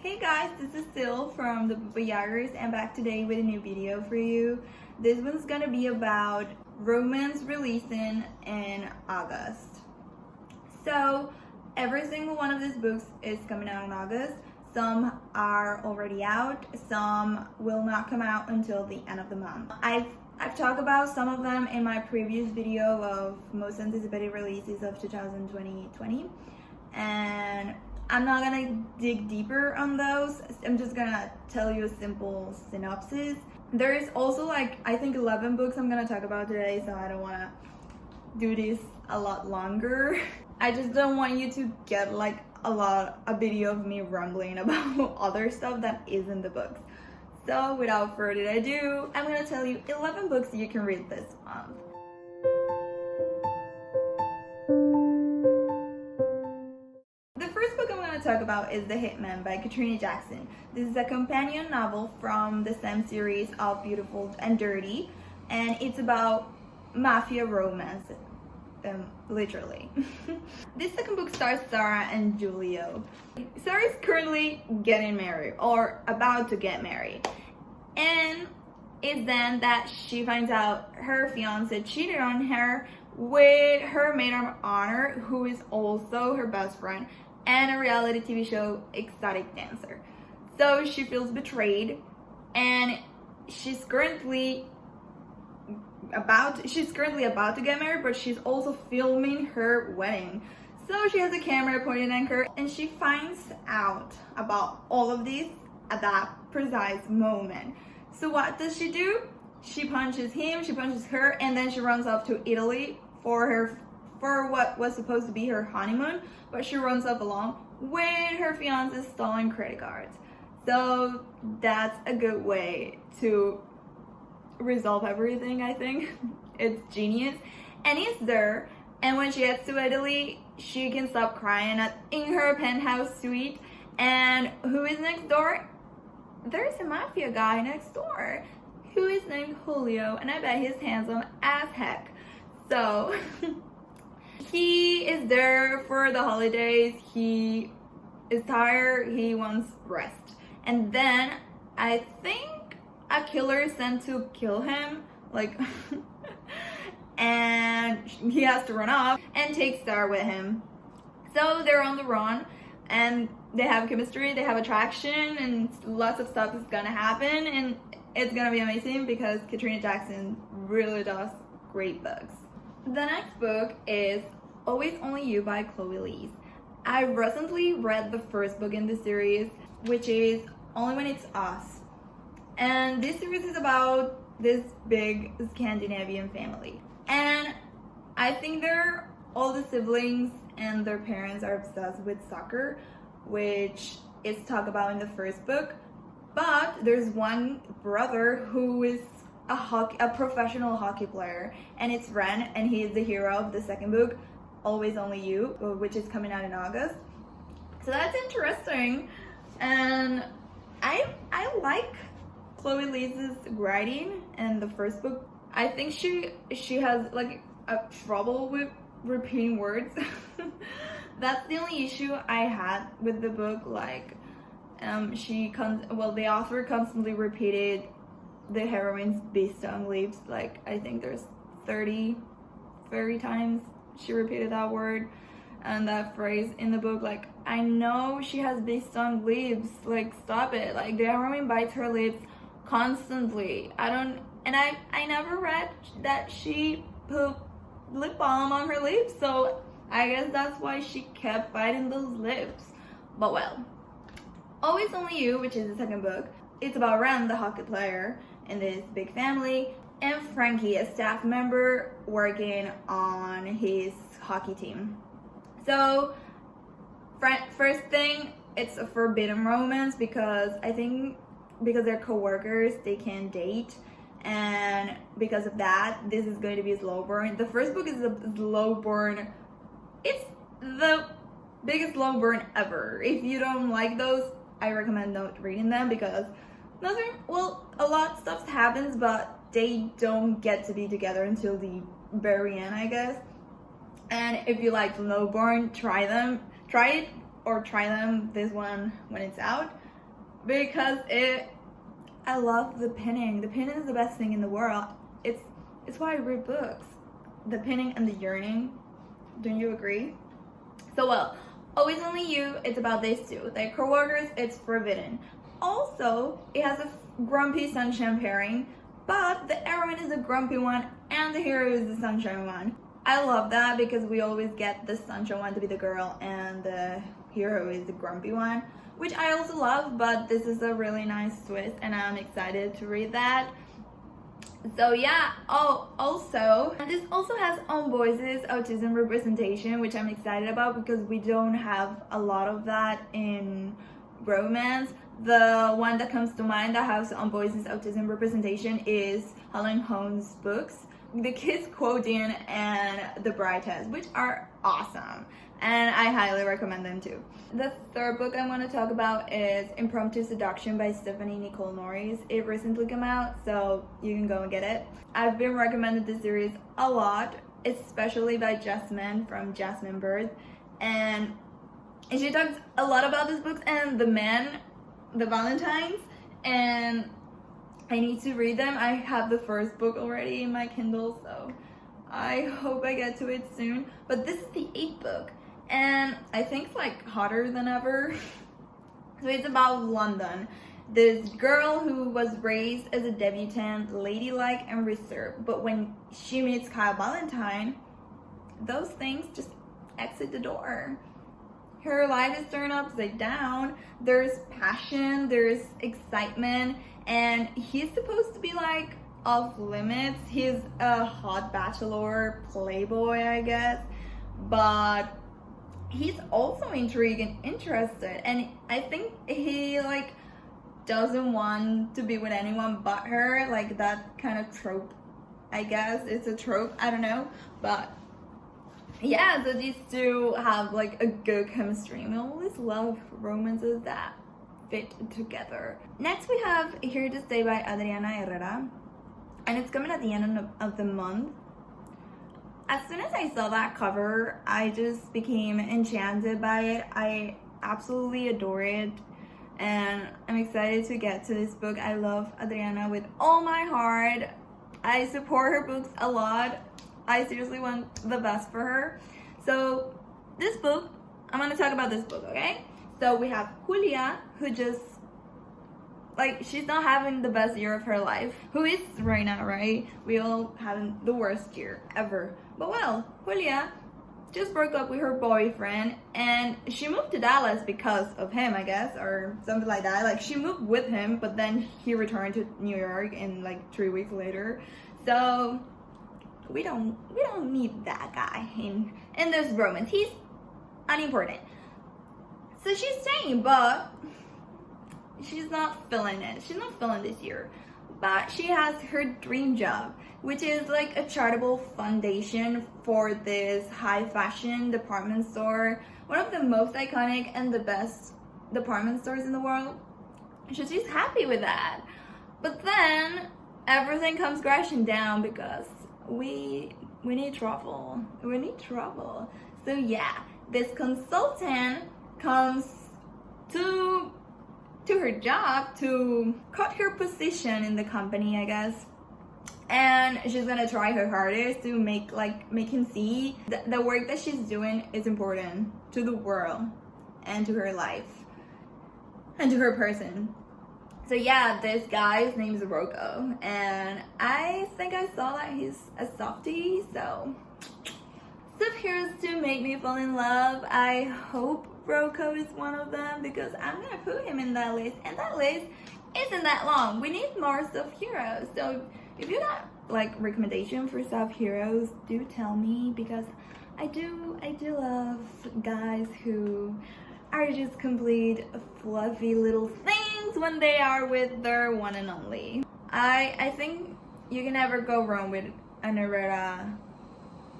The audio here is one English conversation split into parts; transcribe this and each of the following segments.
Hey guys, this is Sil from the Bubayagers and back today with a new video for you. This one's gonna be about romance releasing in August. So every single one of these books is coming out in August. Some are already out, some will not come out until the end of the month. I've talked about some of them in my previous video of most anticipated releases of 2020, and I'm not gonna dig deeper on those. I'm just gonna tell you a simple synopsis. There is also I think 11 books I'm gonna talk about today, so I don't wanna do this a lot longer. I just don't want you to get a video of me rambling about other stuff that isn't the books. So without further ado, I'm gonna tell you 11 books you can read this month. The first book I'm going to talk about is The Hitman by Katrina Jackson. This is a companion novel from the same series of Beautiful and Dirty, and it's about mafia romance, literally. This second book stars Sarah and Julio. Sarah is currently getting married or about to get married, and it's then that she finds out her fiance cheated on her with her maid of honor, who is also her best friend and a reality TV show ecstatic dancer. So she feels betrayed, and she's currently about to get married, but she's also filming her wedding. So she has a camera pointed at her, and she finds out about all of this at that precise moment. So what does she do? She punches him, she punches her, and then she runs off to Italy for what was supposed to be her honeymoon, but she runs off along with her fiance's stolen credit cards. So that's a good way to resolve everything, I think. It's genius. And he's there, and when she gets to Italy, she can stop crying in her penthouse suite. And who is next door? There's a mafia guy next door who is named Julio, and I bet he's handsome as heck. So he is there for the holidays. He is tired, he wants rest. And then I think a killer is sent to kill him, and he has to run off and take Sarah with him. So they're on the run, and they have chemistry, they have attraction, and lots of stuff is gonna happen, and it's gonna be amazing because Katrina Jackson really does great books. The next book is Always Only You by Chloe Lees. I recently read the first book in the series, which is Only When It's Us. And this series is about this big Scandinavian family. And I think all the siblings and their parents are obsessed with soccer, which is talked about in the first book. But there's one brother who is a professional hockey player, and it's Ren, and he is the hero of the second book, Always Only You, which is coming out in August. So that's interesting, and I like Chloe Lees' writing in the first book. I think she has a trouble with repeating words. That's the only issue I had with the book. The author constantly repeated the heroine's based on leaves. I think there's 30 times she repeated that word and that phrase in the book. I know she has based on leaves, stop it. The heroine bites her lips constantly. I never read that she put lip balm on her lips, so I guess that's why she kept biting those lips. But well, Always Only You, which is the second book, it's about Ren, the hockey player in this big family, and Frankie, a staff member working on his hockey team. So first thing, it's a forbidden romance because I think because they're co-workers, they can't date, and because of that, this is going to be a slow burn. The first book is a slow burn. It's the biggest slow burn ever. If you don't like those, I recommend not reading them because a lot of stuff happens, but they don't get to be together until the very end, I guess. And if you like slow burn, try it or try them this one when it's out. because I love the pinning. The pinning is the best thing in the world. It's why I read books. The pinning and the yearning. Don't you agree? So well, Always Only You, it's about these two. They're co-workers, it's forbidden. Also, it has a grumpy sunshine pairing, but the heroine is a grumpy one and the hero is the sunshine one. I love that because we always get the sunshine one to be the girl and the hero is the grumpy one, which I also love, but this is a really nice twist and I'm excited to read that. So yeah, also this also has Own Voices autism representation, which I'm excited about because we don't have a lot of that in romance. The one that comes to mind that has Own Voices autism representation is Helen Hone's books, The Kiss Quotient and The Bride Test, which are awesome and I highly recommend them too. The third book I want to talk about is Impromptu Seduction by Stephanie Nicole Norris. It recently came out, so you can go and get it. I've been recommended this series a lot, especially by Jasmine from Jasmine Bird, and she talks a lot about these books and the men, the Valentines, and I need to read them. I have the first book already in my Kindle, so I hope I get to it soon. But this is the 8th book, and I think it's like hotter than ever. So it's about London. This girl who was raised as a debutante, ladylike and reserved, but when she meets Kyle Valentine, those things just exit the door. Her life is turned upside down. There's passion, there's excitement, and he's supposed to be like off limits. He's a hot bachelor playboy, I guess, but he's also intrigued and interested, and I think he like doesn't want to be with anyone but her, like that kind of trope. I guess it's a trope, I don't know, but yeah, so these two have like a good chemistry. I always love romances that fit together. Next we have Here to Stay by Adriana Herrera, and it's coming at the end of the month. As soon as I saw that cover, I just became enchanted by it. I absolutely adore it, and I'm excited to get to this book. I love Adriana with all my heart. I support her books a lot. I seriously want the best for her. So this book, I'm gonna talk about this book, okay? So we have Julia, who just, like, she's not having the best year of her life. Who is right now, right? We all having the worst year ever. But well, Julia just broke up with her boyfriend and she moved to Dallas because of him, I guess, or something like that. Like, she moved with him, but then he returned to New York in like 3 weeks later. So we don't need that guy in this romance. He's unimportant. So she's staying, but she's not feeling it. She's not feeling this year. But she has her dream job, which is like a charitable foundation for this high fashion department store, one of the most iconic and the best department stores in the world. So she's happy with that. But then everything comes crashing down because we need trouble. We need trouble. So yeah, this consultant comes to her job to cut her position in the company, I guess, and she's gonna try her hardest to make him see that the work that she's doing is important to the world and to her life and to her person. So yeah, this guy's name is Rocco, and I think I saw that he's a softie, so subheroes to make me fall in love. I hope Rocco is one of them because I'm gonna put him in that list, and that list isn't that long. We need more subheroes. So if you got like recommendation for subheroes, do tell me, because I do love guys who are just complete fluffy little things when they are with their one and only. I think you can never go wrong with an Herrera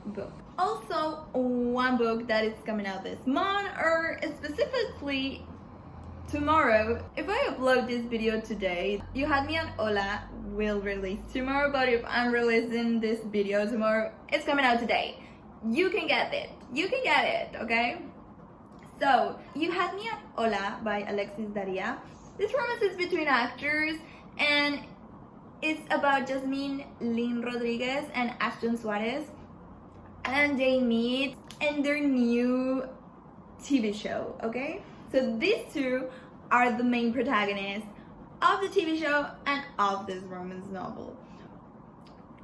book. Also, one book that is coming out this month, or specifically tomorrow. If I upload this video today, You Had Me at Hola will release tomorrow, but if I'm releasing this video tomorrow, it's coming out today. You can get it. You can get it, okay? So, You Had Me at Hola by Alexis Daria. This romance is between actors, and it's about Jasmine Lynn Rodriguez and Ashton Suarez, and they meet in their new TV show, okay? So these two are the main protagonists of the TV show and of this romance novel.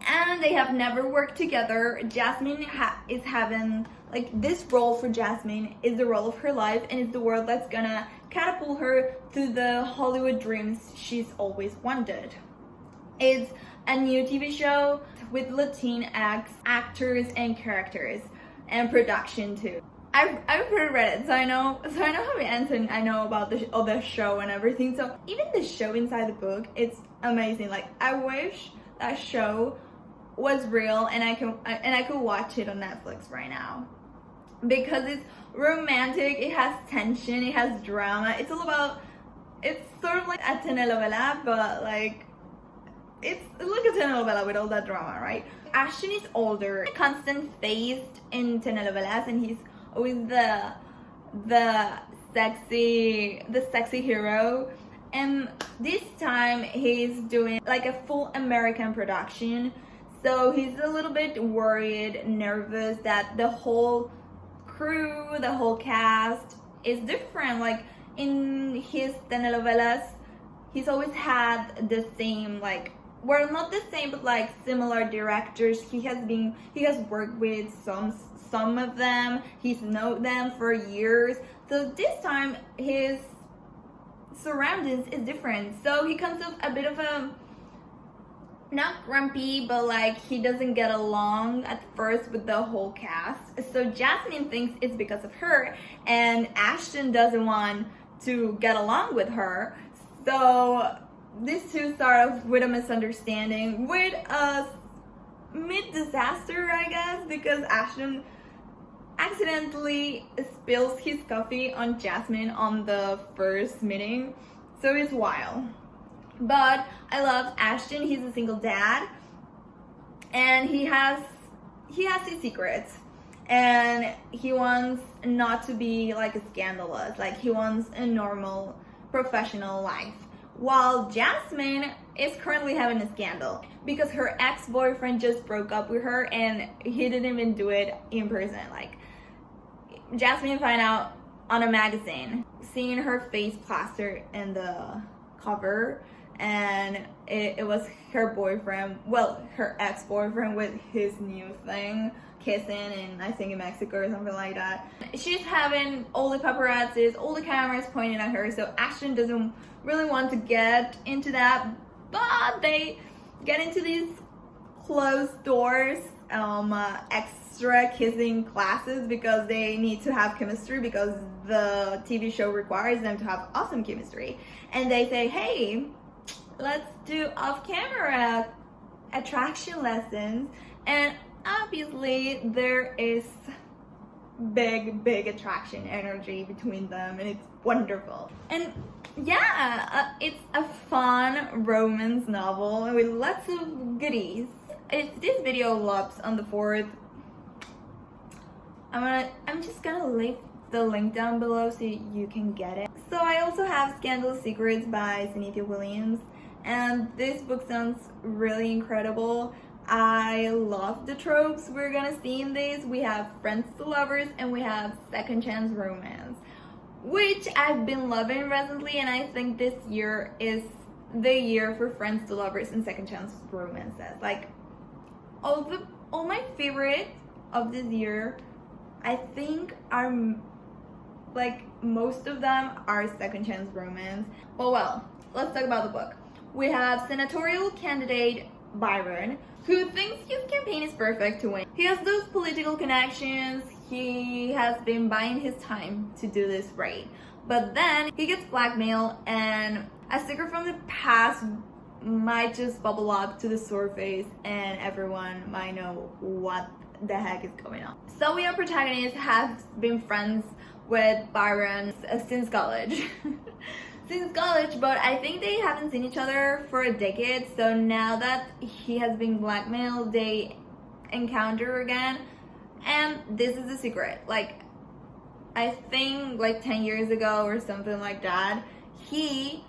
And they have never worked together. Jasmine is having, like, this role for Jasmine is the role of her life, and it's the role that's gonna catapult her to the Hollywood dreams she's always wanted. It's a new TV show with Latinx actors and characters, and production too. I've read it, so I know how it ends, and I know about the show and everything. So even the show inside the book, it's amazing. Like, I wish that show was real and I could watch it on Netflix right now, because it's romantic, it has tension, it has drama. It's sort of like a telenovela, but like it's like a telenovela with all that drama, right? Ashton is older, constant faced in telenovelas, and he's always the sexy hero. And this time he's doing like a full American production, so he's a little bit worried, nervous that the whole crew, the whole cast is different. Like, in his telenovelas, he's always had the same, like, well, not the same, but like similar directors. He has worked with some of them. He's known them for years. So this time his surroundings is different. So he comes with a bit of a, not grumpy, but like he doesn't get along at first with the whole cast. So Jasmine thinks it's because of her, and Ashton doesn't want to get along with her. So these two start off with a misunderstanding, with a mid-disaster, I guess, because Ashton accidentally spills his coffee on Jasmine on the first meeting. So it's wild. But I love Ashton. He's a single dad, and he has his secrets, and he wants not to be like scandalous. Like, he wants a normal professional life, while Jasmine is currently having a scandal because her ex-boyfriend just broke up with her, and he didn't even do it in person. Like, Jasmine found out on a magazine, seeing her face plastered in the cover, and it was her boyfriend, well, her ex-boyfriend with his new thing, kissing, and I think in Mexico or something like that. She's having all the paparazzis, all the cameras pointing at her, so Ashton doesn't really want to get into that, but they get into these closed doors extra kissing classes because they need to have chemistry, because the TV show requires them to have awesome chemistry. And they say, hey, let's do off-camera attraction lessons, and obviously there is big attraction energy between them, and it's wonderful. And yeah, it's a fun romance novel with lots of goodies. If this video lops on the 4th, I'm just gonna leave the link down below so you can get it. So I also have Scandal Secrets by Cynthia Williams, and this book sounds really incredible. I love the tropes we're gonna see in this. We have friends to lovers, and we have second chance romance, which I've been loving recently, and I think this year is the year for friends to lovers and second chance romances. Like, all my favorite of this year, I think, are like, most of them are second chance romance. Well, let's talk about the book. We have senatorial candidate Byron, who thinks his campaign is perfect to win. He has those political connections. He has been buying his time to do this right. But then he gets blackmailed, and a secret from the past might just bubble up to the surface, and everyone might know what the heck is going on. So our protagonist has been friends with Byron since college. But I think they haven't seen each other for a decade. So now that he has been blackmailed, they encounter again, and this is the secret. Like, I think like 10 years ago or something like that, he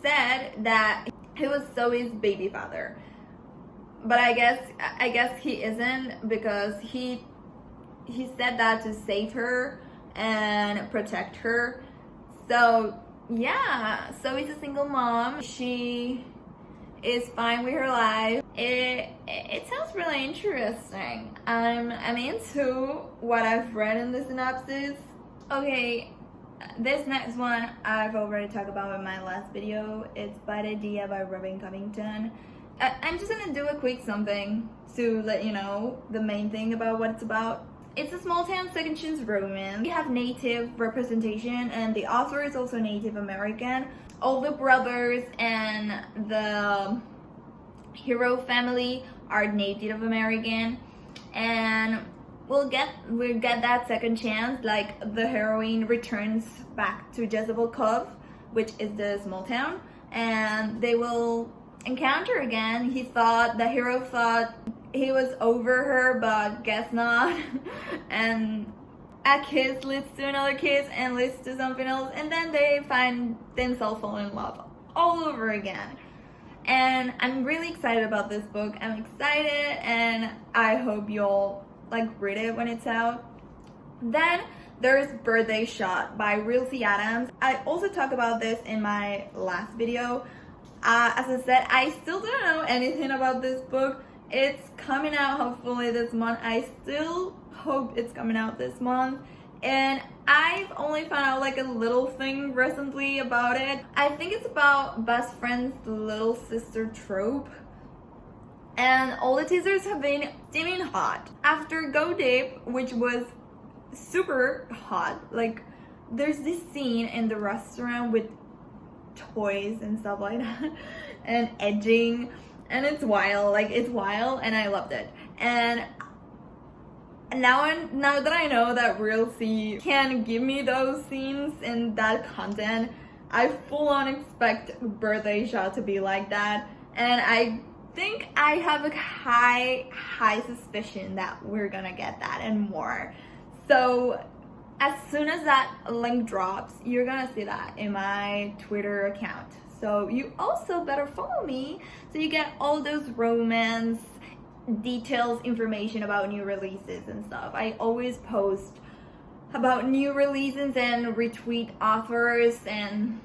said that he was Zoe's baby father, but I guess he isn't, because he said that to save her and protect her. So yeah, Zoe's a single mom. She is fine with her life. It sounds really interesting. I'm into what I've read in the synopsis. Okay, this next one I've already talked about in my last video. It's Bad Idea by Robin Covington. I'm just gonna do a quick something to let you know the main thing about what it's about. It's a small town second chance romance. We have native representation, and the author is also Native American. All the brothers and the hero family are Native American, and we'll get that second chance. Like, the heroine returns back to Jezebel Cove, which is the small town, and they will encounter again. The hero thought he was over her, but guess not. And a kiss leads to another kiss and leads to something else, and then they find themselves falling in love all over again. And I'm really excited about this book. I'm excited, and I hope you'll like read it when it's out. Then there's Birthday Shot by Real C. Adams. I also talked about this in my last video. As I said, I still don't know anything about this book. It's coming out hopefully this month. I still hope it's coming out this month. And I've only found out like a little thing recently about it. I think it's about best friend's little sister trope. And all the teasers have been steaming hot. After Go Deep, which was super hot, like there's this scene in the restaurant with toys and stuff like that and edging, and it's wild, and I loved it. And now that I know that Real C can give me those scenes and that content, I full on expect Birthday Shot to be like that, and I think I have a high suspicion that we're gonna get that and more. So as soon as that link drops, you're gonna see that in my Twitter account. So you also better follow me so you get all those romance details, information about new releases and stuff. I always post about new releases and retweet authors, and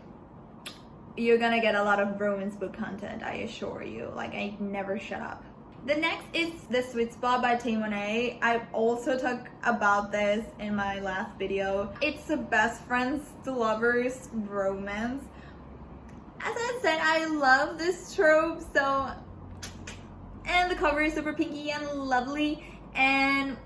you're gonna get a lot of romance book content, I assure you. Like, I never shut up. The next is The Sweet Spot by Tay Monet. I've also talked about this in my last video. It's a best friends to lovers romance. As I said, I love this trope, so, and the cover is super pinky and lovely, and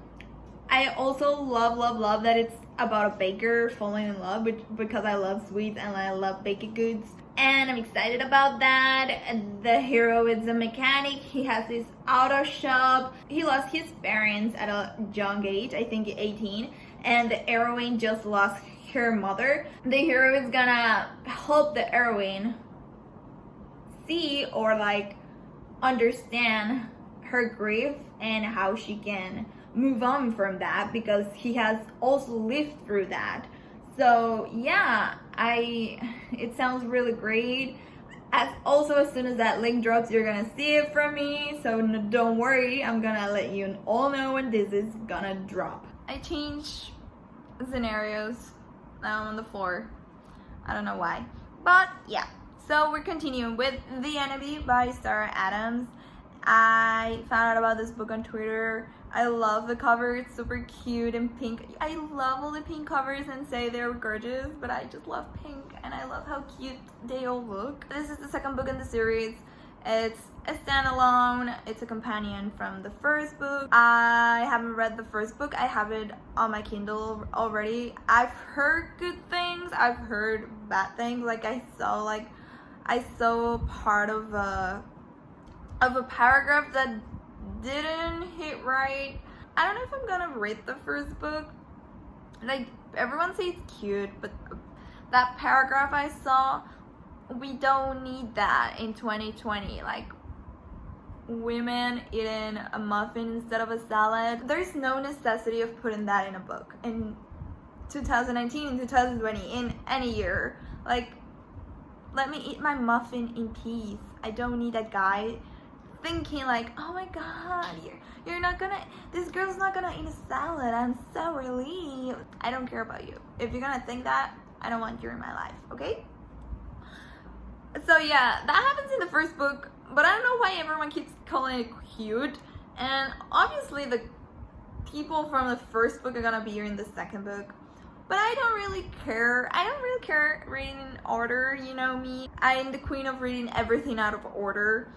I also love that it's about a baker falling in love, because I love sweets and I love baked goods. And I'm excited about that. The hero is a mechanic. He has his auto shop. He lost his parents at a young age, I think 18, and the heroine just lost her mother. The hero is gonna help the heroine see or like understand her grief and how she can move on from that, because he has also lived through that. So yeah, it sounds really great. As soon as that link drops, you're gonna see it from me, so don't worry, I'm gonna let you all know when this is gonna drop. I changed scenarios. Now I'm on the floor. I don't know why, but yeah. So we're continuing with The Enemy by Sarah Adams. I found out about this book on Twitter. I love the cover. It's super cute and pink. I love all the pink covers and say they're gorgeous, but I just love pink and I love how cute they all look. This is the second book in the series. It's a standalone. It's a companion from the first book. I haven't read the first book. I have it on my Kindle already. I've heard good things. I've heard bad things. Like I saw part of a paragraph that didn't hit right. I don't know if I'm gonna read the first book. Like, everyone says it's cute, but that paragraph I saw, we don't need that in 2020. Like, women eating a muffin instead of a salad. There's no necessity of putting that in a book in 2019, 2020, in any year. Like, let me eat my muffin in peace. I don't need a guy thinking like, oh my god, you're not gonna, this girl's not gonna eat a salad. I'm so relieved. I don't care about you. If you're gonna think that, I don't want you in my life, okay? So yeah, that happens in the first book, but I don't know why everyone keeps calling it cute. And obviously the people from the first book are gonna be here in the second book. But I don't really care. I don't really care reading in order, you know me. I am the queen of reading everything out of order.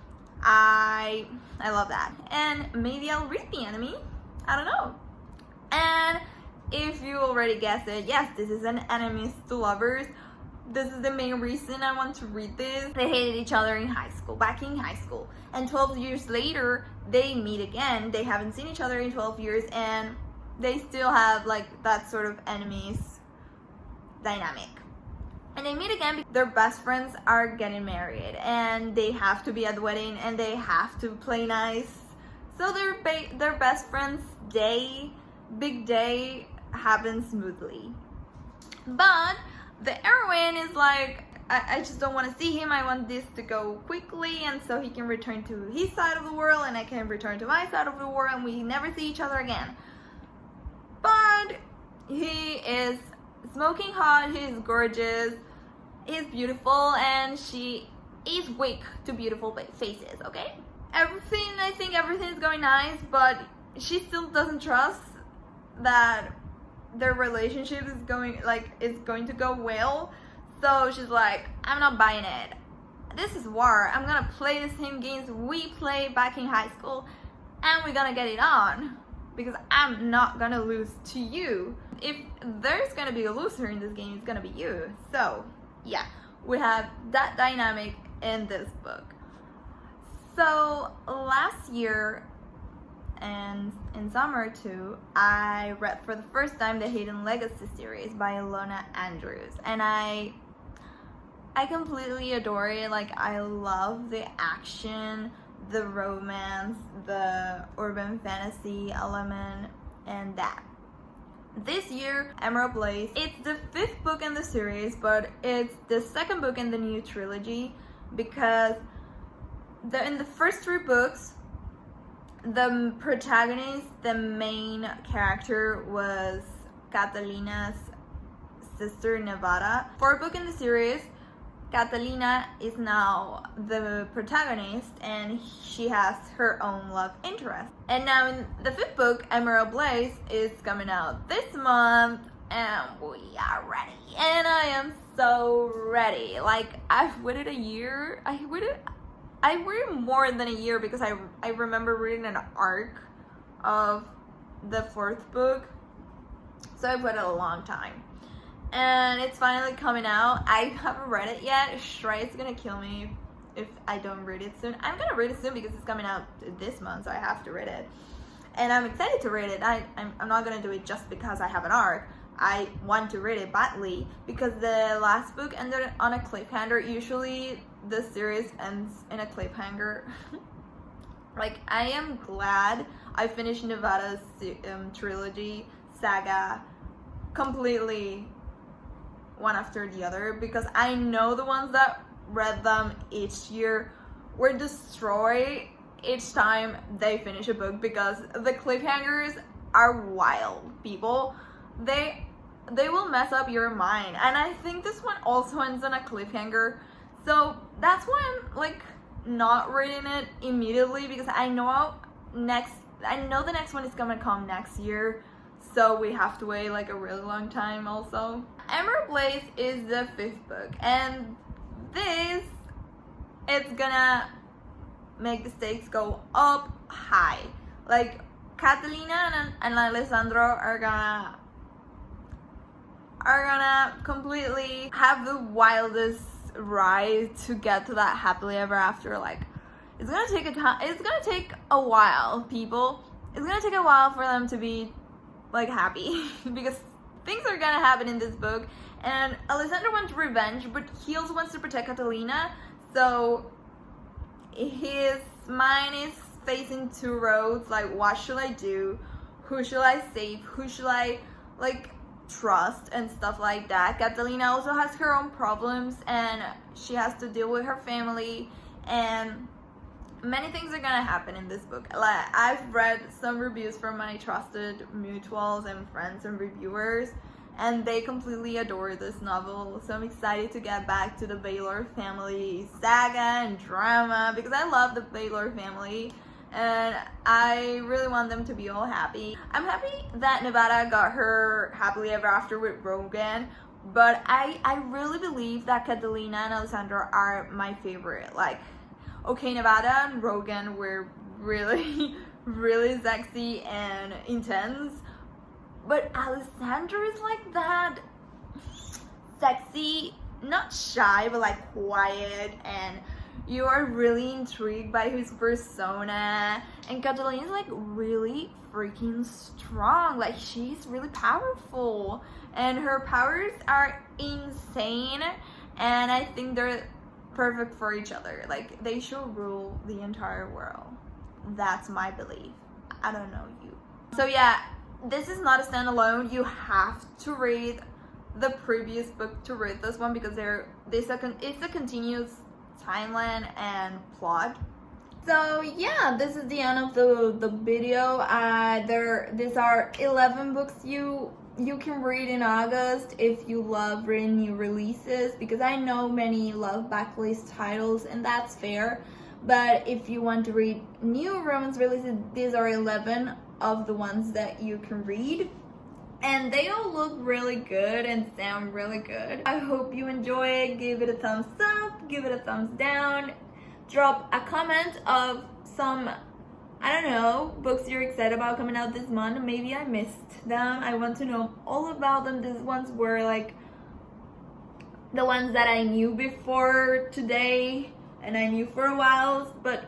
I love that. And maybe I'll read the enemy. I don't know. And if you already guessed it, yes, this is an enemies to lovers. This is the main reason I want to read this. They hated each other in high school, back in high school. And 12 years later, they meet again. They haven't seen each other in 12 years and they still have like that sort of enemies dynamic. And they meet again because their best friends are getting married and they have to be at the wedding and they have to play nice. So their best friends' big day happens smoothly. But the heroine is like, I just don't want to see him. I want this to go quickly and so he can return to his side of the world and I can return to my side of the world and we never see each other again. But he is smoking hot, he's gorgeous, he's beautiful, and she is weak to beautiful faces, okay? I think everything is going nice, but she still doesn't trust that their relationship is going to go well. So she's like, I'm not buying it. This is war. I'm gonna play the same games we played back in high school, and we're gonna get it on. Because I'm not gonna lose to you. If there's gonna be a loser in this game, it's gonna be you. So yeah, we have that dynamic in this book. So last year and in summer too, I read for the first time the Hidden Legacy series by Ilona Andrews, and I completely adore it. Like, I love the action, the romance, the urban fantasy element, and that. This year, Emerald Blaze, it's the 5th book in the series, but it's the 2nd book in the new trilogy because in the first 3 books, the protagonist, the main character, was Catalina's sister Nevada. 4th book in the series, Catalina is now the protagonist and she has her own love interest. And now in the 5th book, Emerald Blaze, is coming out this month and we are ready. And I am so ready. Like, I've waited a year. I waited more than a year because I remember reading an arc of the 4th book. So I've waited a long time. And it's finally coming out. I haven't read it yet. Shrey is gonna kill me if I don't read it soon. I'm gonna read it soon because it's coming out this month, so I have to read it. And I'm excited to read it. I'm not gonna do it just because I have an arc. I want to read it badly because the last book ended on a cliffhanger. Usually the series ends in a cliffhanger. Like, I am glad I finished Nevada's trilogy saga completely, one after the other, because I know the ones that read them each year were destroyed each time they finish a book because the cliffhangers are wild, people. They will mess up your mind, and I think this one also ends on a cliffhanger. So that's why I'm like not reading it immediately because I know the next one is gonna come next year. So we have to wait like a really long time also. Emerald Blaze is the 5th book, and it's gonna make the stakes go up high. Like, Catalina and Alessandro are gonna completely have the wildest ride to get to that happily ever after. Like, it's gonna take a while, people. It's gonna take a while for them to be like happy because things are gonna happen in this book, and Alessandro wants revenge, but he also wants to protect Catalina. So his mind is facing 2 roads. Like, what should I do? Who should I save? Who should I, like, trust and stuff like that. Catalina also has her own problems, and she has to deal with her family, and many things are gonna happen in this book. Like, I've read some reviews from my trusted mutuals and friends and reviewers, and they completely adore this novel. So I'm excited to get back to the Baylor family saga and drama, because I love the Baylor family and I really want them to be all happy. I'm happy that Nevada got her happily ever after with Rogan, but I really believe that Catalina and Alessandra are my favorite. Like, okay, Nevada and Rogan were really really sexy and intense, but Alessandra is like that sexy, not shy, but like quiet, and you are really intrigued by his persona. And Catalina is like really freaking strong. Like, she's really powerful and her powers are insane, and I think they're perfect for each other. Like, they should rule the entire world. That's my belief. I don't know you. So yeah, this is not a standalone. You have to read the previous book to read this one, because it's a continuous timeline and plot. So yeah, this is the end of the video. These are 11 books you can read in August if you love reading new releases, because I know many love backlist titles, and that's fair. But if you want to read new romance releases, these are 11 of the ones that you can read. And they all look really good and sound really good. I hope you enjoy it. Give it a thumbs up, give it a thumbs down. Drop a comment of some, I don't know, books you're excited about coming out this month. Maybe I missed them. I want to know all about them. These ones were like the ones that I knew before today, and I knew for a while, but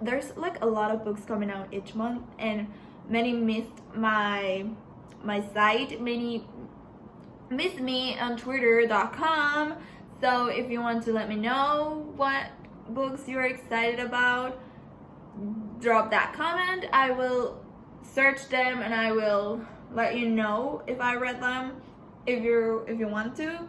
there's like a lot of books coming out each month, and many missed my site, many missed me on twitter.com. So if you want to let me know what books you're excited about, drop that comment. I will search them and I will let you know if I read them, if you want to.